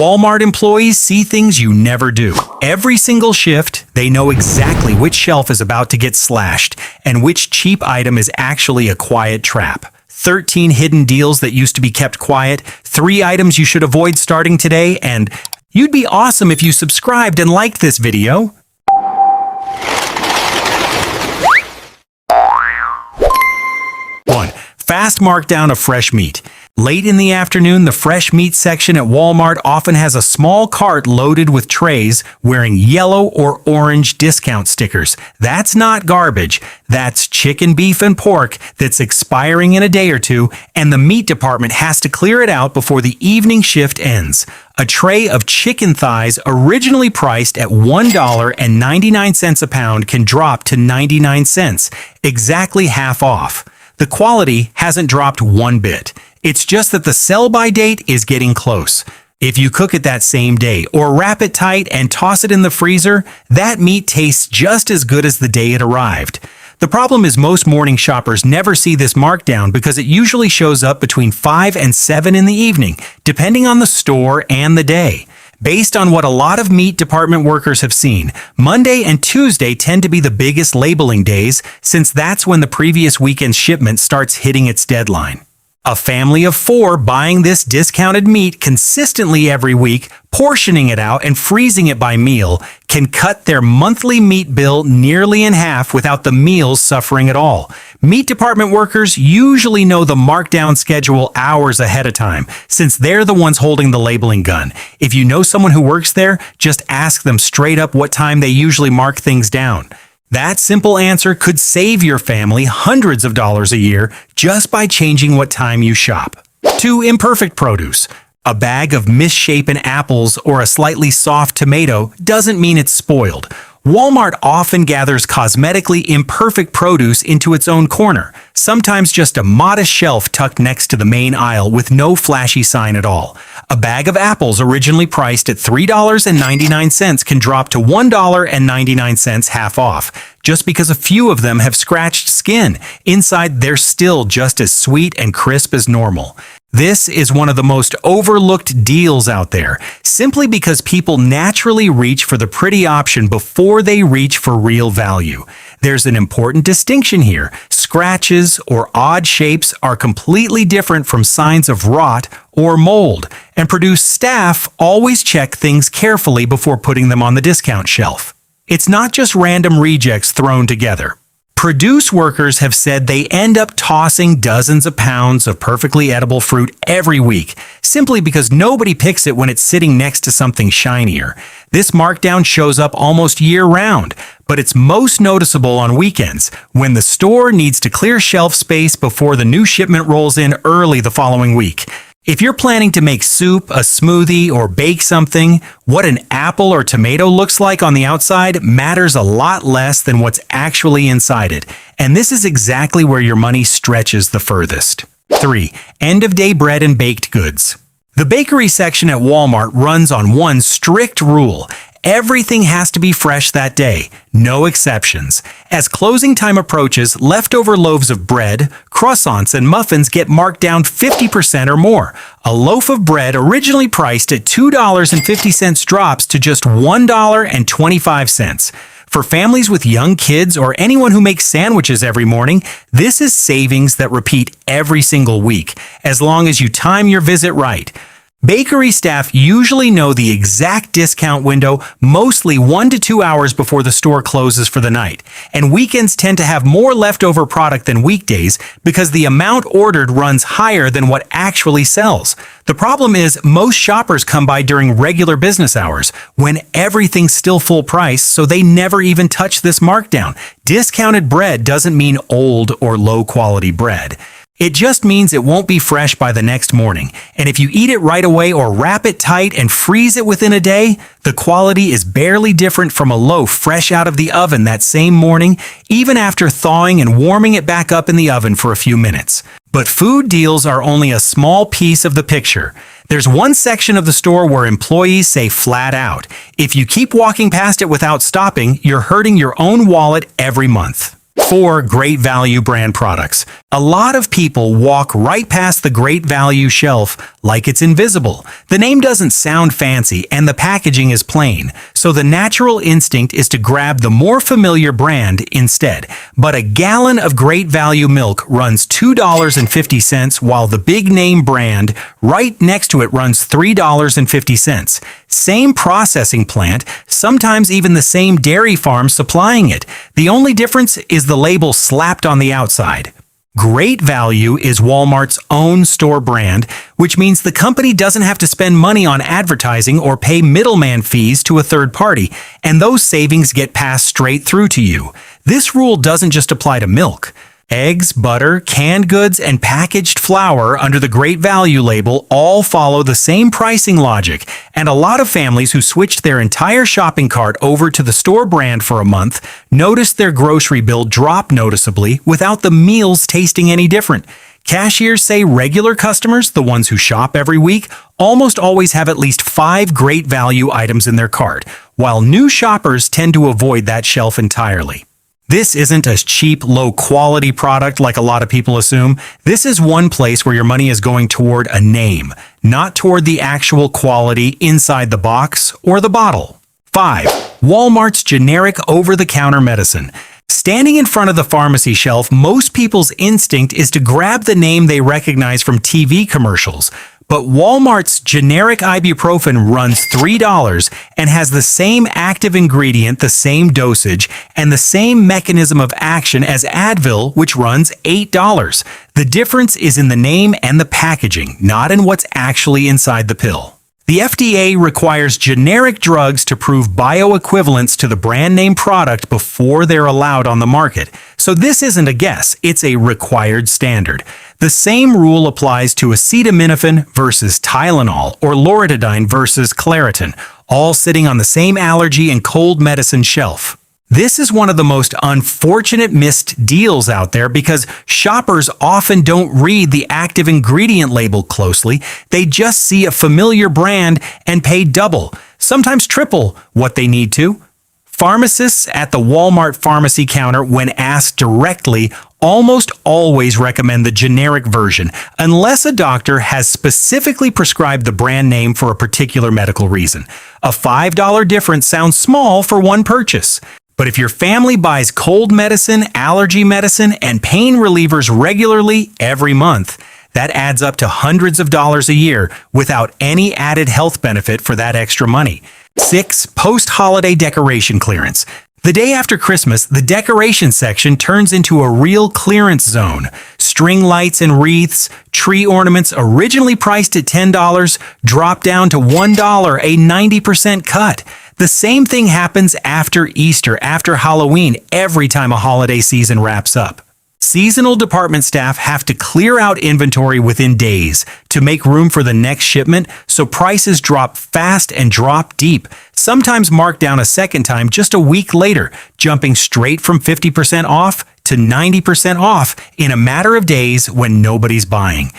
Walmart employees see things you never do. Every single shift, they know exactly which shelf is about to get slashed and which cheap item is actually a quiet trap. 13 hidden deals that used to be kept quiet, 3 items you should avoid starting today, and you'd be awesome if you subscribed and liked this video. Fast markdown of fresh meat. Late in the afternoon, the fresh meat section at Walmart often has a small cart loaded with trays wearing yellow or orange discount stickers. That's not garbage. That's chicken, beef, and pork that's expiring in a day or two, and the meat department has to clear it out before the evening shift ends. A tray of chicken thighs originally priced at $1.99 a pound can drop to 99 cents, exactly half off. The quality hasn't dropped one bit. It's just that the sell-by date is getting close. If you cook it that same day or wrap it tight and toss it in the freezer, that meat tastes just as good as the day it arrived. The problem is most morning shoppers never see this markdown because it usually shows up between 5 and 7 in the evening, depending on the store and the day. Based on what a lot of meat department workers have seen, Monday and Tuesday tend to be the biggest labeling days since that's when the previous weekend's shipment starts hitting its deadline. A family of 4 buying this discounted meat consistently every week, portioning it out and freezing it by meal, can cut their monthly meat bill nearly in half without the meals suffering at all. Meat department workers usually know the markdown schedule hours ahead of time, since they're the ones holding the labeling gun. If you know someone who works there, just ask them straight up what time they usually mark things down. That simple answer could save your family hundreds of dollars a year just by changing what time you shop. 2. Imperfect produce. A bag of misshapen apples or a slightly soft tomato doesn't mean it's spoiled. Walmart often gathers cosmetically imperfect produce into its own corner, sometimes just a modest shelf tucked next to the main aisle with no flashy sign at all. A bag of apples originally priced at $3.99 can drop to $1.99 half off, just because a few of them have scratched skin. Inside, they're still just as sweet and crisp as normal. This is one of the most overlooked deals out there, simply because people naturally reach for the pretty option before they reach for real value. There's an important distinction here. Scratches or odd shapes are completely different from signs of rot or mold, and produce staff always check things carefully before putting them on the discount shelf. It's not just random rejects thrown together. Produce workers have said they end up tossing dozens of pounds of perfectly edible fruit every week, simply because nobody picks it when it's sitting next to something shinier. This markdown shows up almost year-round, but it's most noticeable on weekends, when the store needs to clear shelf space before the new shipment rolls in early the following week. If you're planning to make soup, a smoothie, or bake something, what an apple or tomato looks like on the outside matters a lot less than what's actually inside it. And this is exactly where your money stretches the furthest. 3. End-of-day bread and baked goods. The bakery section at Walmart runs on one strict rule. Everything has to be fresh that day, no exceptions. As closing time approaches, leftover loaves of bread, croissants, and muffins get marked down 50% or more. A loaf of bread originally priced at $2.50 drops to just $1.25. For families with young kids or anyone who makes sandwiches every morning, this is savings that repeat every single week, as long as you time your visit right. Bakery staff usually know the exact discount window mostly 1 to 2 hours before the store closes for the night, and weekends tend to have more leftover product than weekdays because the amount ordered runs higher than what actually sells. The problem is most shoppers come by during regular business hours when everything's still full price, so they never even touch this markdown. Discounted bread doesn't mean old or low quality bread. It just means it won't be fresh by the next morning, and if you eat it right away or wrap it tight and freeze it within a day, the quality is barely different from a loaf fresh out of the oven that same morning, even after thawing and warming it back up in the oven for a few minutes. But food deals are only a small piece of the picture. There's one section of the store where employees say flat out, if you keep walking past it without stopping, you're hurting your own wallet every month. 4. Great Value brand products. A lot of people walk right past the Great Value shelf like it's invisible. The name doesn't sound fancy and the packaging is plain, so the natural instinct is to grab the more familiar brand instead. But a gallon of Great Value milk runs $2.50 while the big name brand right next to it runs $3.50. Same processing plant, sometimes even the same dairy farm supplying it. The only difference is the label slapped on the outside. Great Value is Walmart's own store brand, which means the company doesn't have to spend money on advertising or pay middleman fees to a third party, and those savings get passed straight through to you. This rule doesn't just apply to milk. Eggs, butter, canned goods, and packaged flour under the Great Value label all follow the same pricing logic, and a lot of families who switched their entire shopping cart over to the store brand for a month noticed their grocery bill drop noticeably without the meals tasting any different. Cashiers say regular customers, the ones who shop every week, almost always have at least 5 Great Value items in their cart, while new shoppers tend to avoid that shelf entirely. This isn't a cheap, low-quality product like a lot of people assume. This is one place where your money is going toward a name, not toward the actual quality inside the box or the bottle. 5. Walmart's generic over-the-counter medicine. Standing in front of the pharmacy shelf, most people's instinct is to grab the name they recognize from TV commercials. But Walmart's generic ibuprofen runs $3 and has the same active ingredient, the same dosage, and the same mechanism of action as Advil, which runs $8. The difference is in the name and the packaging, not in what's actually inside the pill. The FDA requires generic drugs to prove bioequivalence to the brand name product before they're allowed on the market. So this isn't a guess, it's a required standard. The same rule applies to acetaminophen versus Tylenol or Loratadine versus Claritin, all sitting on the same allergy and cold medicine shelf. This is one of the most unfortunate missed deals out there because shoppers often don't read the active ingredient label closely. They just see a familiar brand and pay double, sometimes triple, what they need to. Pharmacists at the Walmart pharmacy counter, when asked directly, almost always recommend the generic version, unless a doctor has specifically prescribed the brand name for a particular medical reason. A $5 difference sounds small for one purchase. But if your family buys cold medicine, allergy medicine, and pain relievers regularly every month, that adds up to hundreds of dollars a year without any added health benefit for that extra money. 6. Post-holiday decoration clearance. The day after Christmas, the decoration section turns into a real clearance zone. String lights and wreaths, tree ornaments originally priced at $10 drop down to $1, a 90% cut. The same thing happens after Easter, after Halloween, every time a holiday season wraps up. Seasonal department staff have to clear out inventory within days to make room for the next shipment, so prices drop fast and drop deep, sometimes marked down a second time just a week later, jumping straight from 50% off to 90% off in a matter of days when nobody's buying.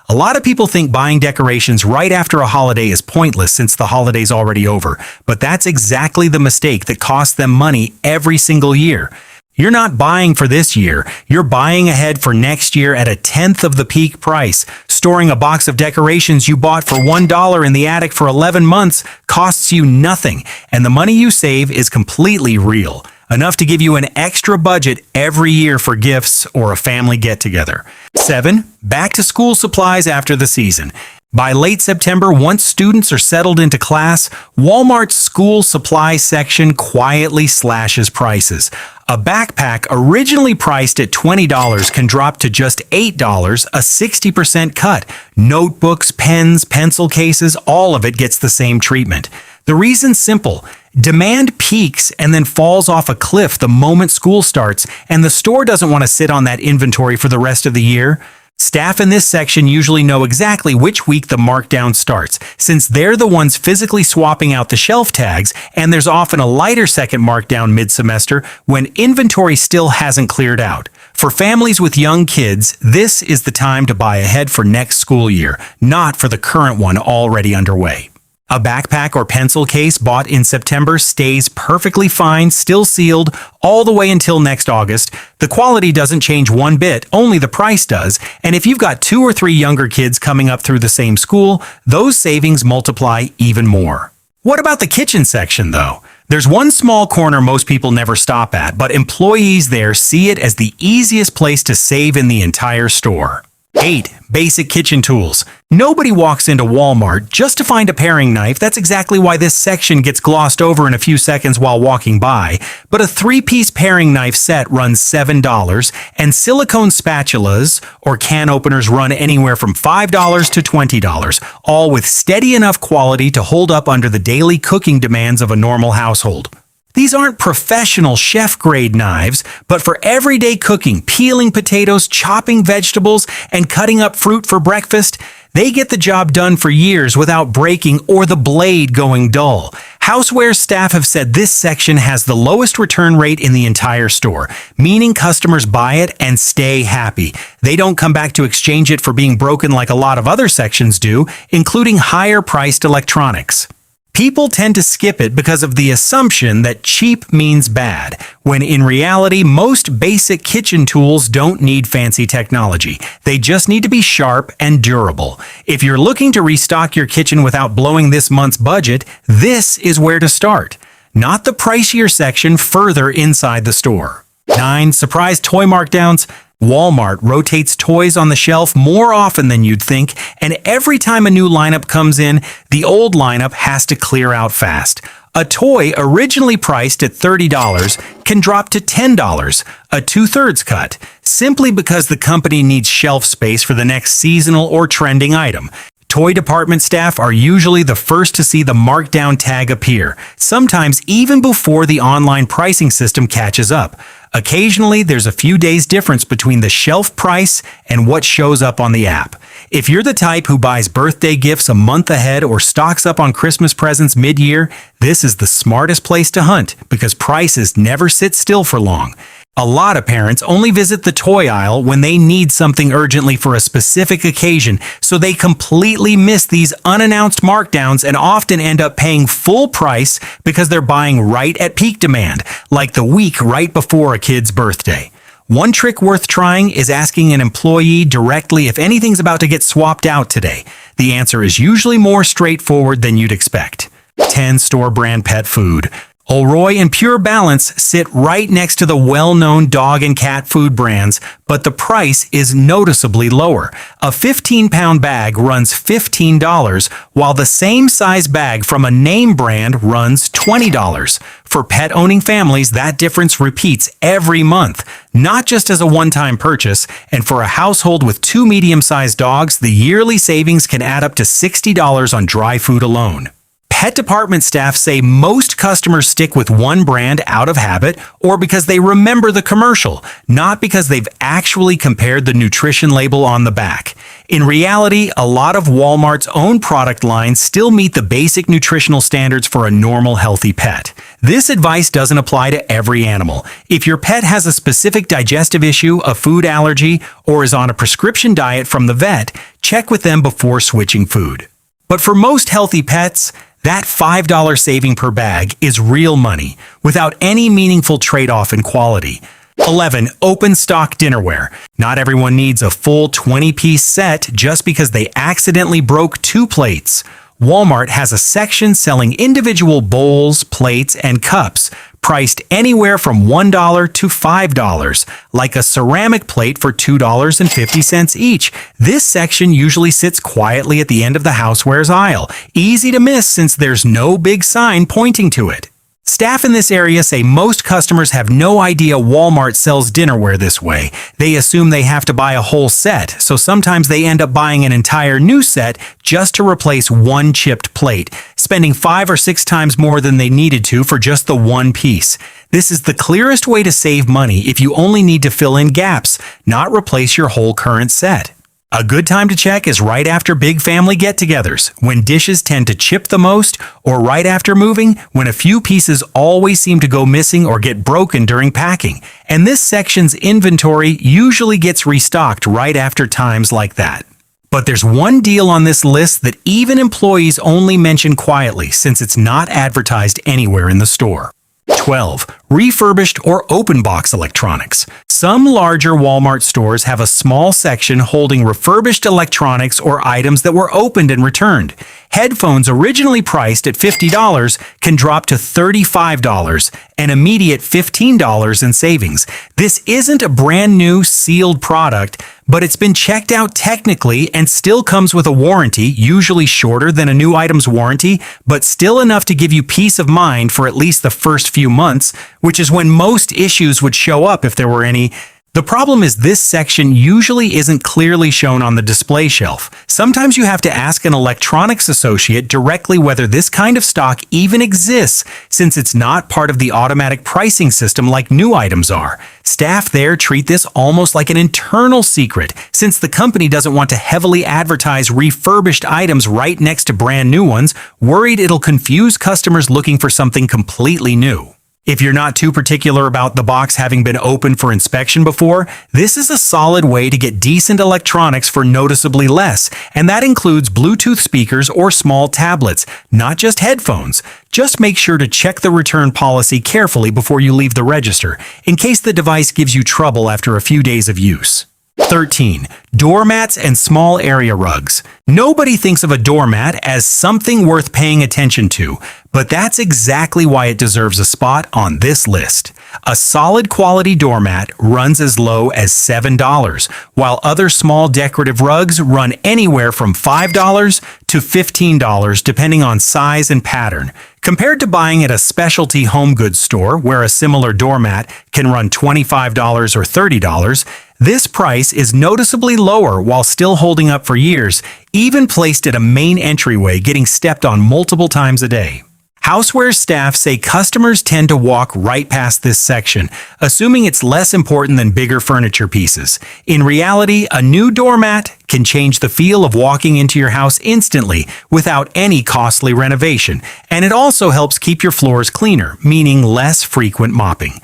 A lot of people think buying decorations right after a holiday is pointless since the holiday's already over, but that's exactly the mistake that costs them money every single year. You're not buying for this year, you're buying ahead for next year at a tenth of the peak price. Storing a box of decorations you bought for $1 in the attic for 11 months costs you nothing, and the money you save is completely real. Enough to give you an extra budget every year for gifts or a family get-together. 7. Back to school supplies after the season. By late September, once students are settled into class, Walmart's school supply section quietly slashes prices. A backpack originally priced at $20 can drop to just $8, a 60% cut. Notebooks, pens, pencil cases, all of it gets the same treatment. The reason's simple. Demand peaks and then falls off a cliff the moment school starts, and the store doesn't want to sit on that inventory for the rest of the year. Staff in this section usually know exactly which week the markdown starts, since they're the ones physically swapping out the shelf tags, and there's often a lighter second markdown mid-semester when inventory still hasn't cleared out. For families with young kids, this is the time to buy ahead for next school year, not for the current one already underway. A backpack or pencil case bought in September stays perfectly fine, still sealed, all the way until next August. The quality doesn't change one bit, only the price does. And if you've got 2 or 3 younger kids coming up through the same school, those savings multiply even more. What about the kitchen section, though? There's one small corner most people never stop at, but employees there see it as the easiest place to save in the entire store. 8. Basic kitchen tools. Nobody walks into Walmart just to find a paring knife. That's exactly why this section gets glossed over in a few seconds while walking by. But a 3-piece paring knife set runs $7, and silicone spatulas or can openers run anywhere from $5 to $20, all with steady enough quality to hold up under the daily cooking demands of a normal household. These aren't professional chef-grade knives, but for everyday cooking, peeling potatoes, chopping vegetables, and cutting up fruit for breakfast, they get the job done for years without breaking or the blade going dull. Houseware staff have said this section has the lowest return rate in the entire store, meaning customers buy it and stay happy. They don't come back to exchange it for being broken like a lot of other sections do, including higher-priced electronics. People tend to skip it because of the assumption that cheap means bad, when in reality, most basic kitchen tools don't need fancy technology. They just need to be sharp and durable. If you're looking to restock your kitchen without blowing this month's budget, this is where to start. Not the pricier section further inside the store. 9. Surprise toy markdowns. Walmart rotates toys on the shelf more often than you'd think, and every time a new lineup comes in, the old lineup has to clear out fast. A toy originally priced at $30 can drop to $10, a 2/3 cut, simply because the company needs shelf space for the next seasonal or trending item. Toy department staff are usually the first to see the markdown tag appear, sometimes even before the online pricing system catches up. Occasionally, there's a few days difference between the shelf price and what shows up on the app. If you're the type who buys birthday gifts a month ahead or stocks up on Christmas presents mid-year, this is the smartest place to hunt because prices never sit still for long. A lot of parents only visit the toy aisle when they need something urgently for a specific occasion, so they completely miss these unannounced markdowns and often end up paying full price because they're buying right at peak demand, like the week right before a kid's birthday. One trick worth trying is asking an employee directly if anything's about to get swapped out today. The answer is usually more straightforward than you'd expect. 10. Store brand pet food. Olroy and Pure Balance sit right next to the well-known dog and cat food brands, but the price is noticeably lower. A 15-pound bag runs $15, while the same size bag from a name brand runs $20. For pet-owning families, that difference repeats every month, not just as a one-time purchase, and for a household with 2 medium-sized dogs, the yearly savings can add up to $60 on dry food alone. Pet department staff say most customers stick with one brand out of habit or because they remember the commercial, not because they've actually compared the nutrition label on the back. In reality, a lot of Walmart's own product lines still meet the basic nutritional standards for a normal, healthy pet. This advice doesn't apply to every animal. If your pet has a specific digestive issue, a food allergy, or is on a prescription diet from the vet, check with them before switching food. But for most healthy pets, that $5 saving per bag is real money, without any meaningful trade-off in quality. 11. Open stock dinnerware. Not everyone needs a full 20-piece set just because they accidentally broke 2 plates. Walmart has a section selling individual bowls, plates, and cups, priced anywhere from $1 to $5, like a ceramic plate for $2.50 each. This section usually sits quietly at the end of the housewares aisle, easy to miss since there's no big sign pointing to it. Staff in this area say most customers have no idea Walmart sells dinnerware this way. They assume they have to buy a whole set, so sometimes they end up buying an entire new set just to replace one chipped plate, spending 5 or 6 times more than they needed to for just the one piece. This is the clearest way to save money if you only need to fill in gaps, not replace your whole current set. A good time to check is right after big family get-togethers, when dishes tend to chip the most, or right after moving, when a few pieces always seem to go missing or get broken during packing. And this section's inventory usually gets restocked right after times like that. But there's one deal on this list that even employees only mention quietly since it's not advertised anywhere in the store. 12. Refurbished or open box electronics. Some larger Walmart stores have a small section holding refurbished electronics or items that were opened and returned. Headphones originally priced at $50 can drop to $35, an immediate $15 in savings. This isn't a brand new sealed product, but it's been checked out technically and still comes with a warranty, usually shorter than a new item's warranty, but still enough to give you peace of mind for at least the first few months, which is when most issues would show up if there were any. The problem is this section usually isn't clearly shown on the display shelf. Sometimes you have to ask an electronics associate directly whether this kind of stock even exists, since it's not part of the automatic pricing system like new items are. Staff there treat this almost like an internal secret, since the company doesn't want to heavily advertise refurbished items right next to brand new ones, worried it'll confuse customers looking for something completely new. If you're not too particular about the box having been opened for inspection before, this is a solid way to get decent electronics for noticeably less, and that includes Bluetooth speakers or small tablets, not just headphones. Just make sure to check the return policy carefully before you leave the register, in case the device gives you trouble after a few days of use. 13. Doormats and small area rugs. Nobody thinks of a doormat as something worth paying attention to, but that's exactly why it deserves a spot on this list. A solid quality doormat runs as low as $7, while other small decorative rugs run anywhere from $5 to $15 depending on size and pattern. Compared to buying at a specialty home goods store where a similar doormat can run $25 or $30, this price is noticeably lower while still holding up for years, even placed at a main entryway getting stepped on multiple times a day. Houseware staff say customers tend to walk right past this section, assuming it's less important than bigger furniture pieces. In reality, a new doormat can change the feel of walking into your house instantly without any costly renovation, and it also helps keep your floors cleaner, meaning less frequent mopping.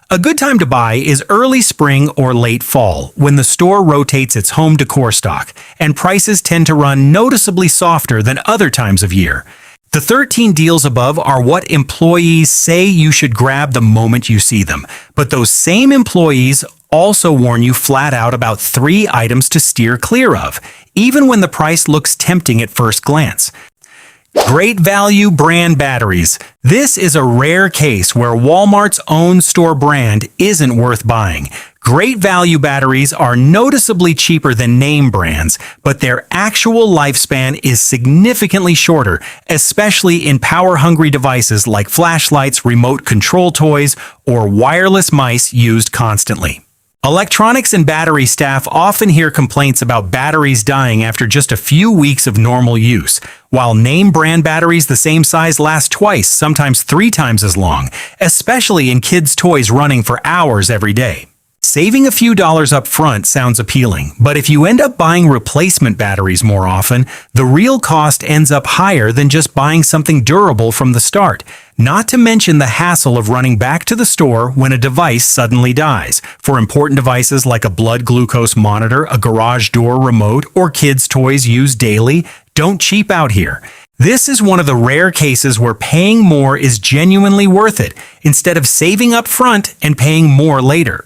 A good time to buy is early spring or late fall, when the store rotates its home decor stock, and prices tend to run noticeably softer than other times of year. The 13 deals above are what employees say you should grab the moment you see them, but those same employees also warn you flat out about 3 items to steer clear of, even when the price looks tempting at first glance. Great value brand batteries. This is a rare case where Walmart's own store brand isn't worth buying. Great value batteries are noticeably cheaper than name brands, but their actual lifespan is significantly shorter, especially in power-hungry devices like flashlights, remote control toys, or wireless mice used constantly. Electronics and battery staff often hear complaints about batteries dying after just a few weeks of normal use, while name brand batteries the same size last twice, sometimes 3 times as long, especially in kids' toys running for hours every day. Saving a few dollars up front sounds appealing, but if you end up buying replacement batteries more often, the real cost ends up higher than just buying something durable from the start. Not to mention the hassle of running back to the store when a device suddenly dies. For important devices like a blood glucose monitor, a garage door remote, or kids' toys used daily, don't cheap out here. This is one of the rare cases where paying more is genuinely worth it, instead of saving up front and paying more later.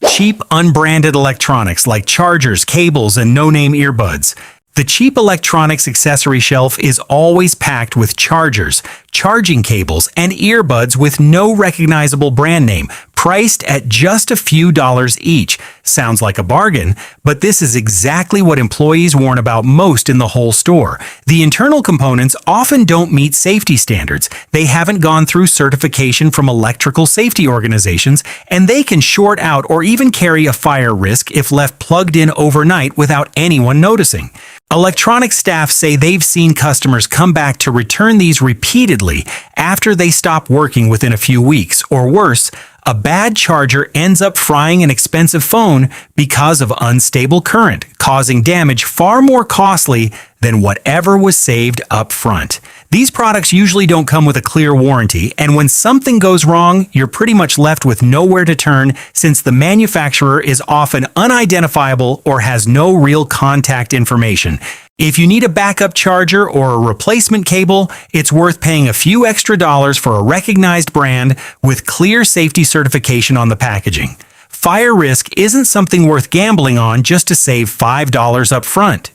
Cheap, unbranded electronics like chargers, cables, and no-name earbuds. The cheap electronics accessory shelf is always packed with chargers, charging cables, and earbuds with no recognizable brand name, priced at just a few dollars each. Sounds like a bargain, but this is exactly what employees warn about most in the whole store. The internal components often don't meet safety standards. They haven't gone through certification from electrical safety organizations, and they can short out or even carry a fire risk if left plugged in overnight without anyone noticing. Electronics staff say they've seen customers come back to return these repeatedly after they stop working within a few weeks, or worse, a bad charger ends up frying an expensive phone because of unstable current, causing damage far more costly than whatever was saved up front. These products usually don't come with a clear warranty, and when something goes wrong, you're pretty much left with nowhere to turn since the manufacturer is often unidentifiable or has no real contact information. If you need a backup charger or a replacement cable, it's worth paying a few extra dollars for a recognized brand with clear safety certification on the packaging. Fire risk isn't something worth gambling on just to save $5 up front.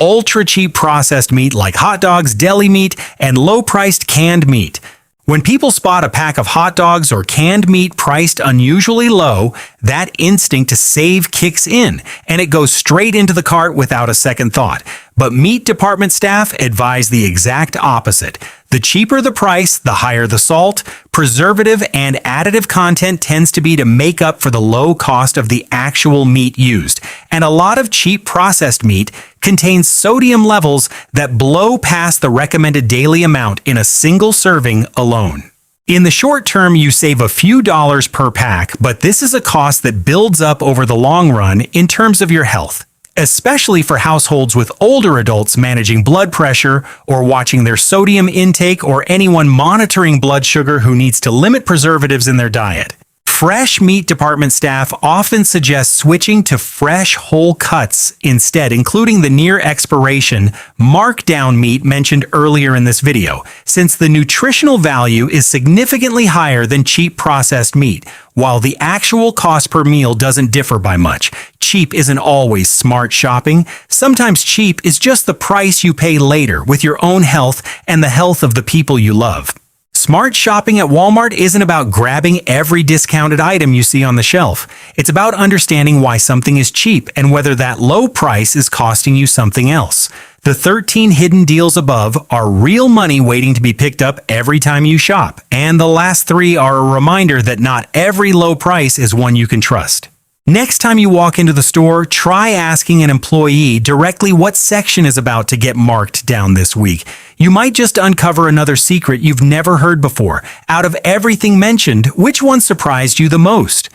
Ultra-cheap processed meat like hot dogs, deli meat, and low-priced canned meat. When people spot a pack of hot dogs or canned meat priced unusually low, that instinct to save kicks in, and it goes straight into the cart without a second thought. But meat department staff advise the exact opposite. The cheaper the price, the higher the salt, preservative, and additive content tends to be to make up for the low cost of the actual meat used. And a lot of cheap processed meat contains sodium levels that blow past the recommended daily amount in a single serving alone. In the short term, you save a few dollars per pack, but this is a cost that builds up over the long run in terms of your health, especially for households with older adults managing blood pressure or watching their sodium intake, or anyone monitoring blood sugar who needs to limit preservatives in their diet. Fresh meat department staff often suggest switching to fresh whole cuts instead, including the near expiration markdown meat mentioned earlier in this video, since the nutritional value is significantly higher than cheap processed meat, while the actual cost per meal doesn't differ by much. Cheap isn't always smart shopping. Sometimes cheap is just the price you pay later with your own health and the health of the people you love. Smart shopping at Walmart isn't about grabbing every discounted item you see on the shelf. It's about understanding why something is cheap and whether that low price is costing you something else. The 13 hidden deals above are real money waiting to be picked up every time you shop, and the last 3 are a reminder that not every low price is one you can trust. Next time you walk into the store, try asking an employee directly what section is about to get marked down this week. You might just uncover another secret you've never heard before. Out of everything mentioned, which one surprised you the most?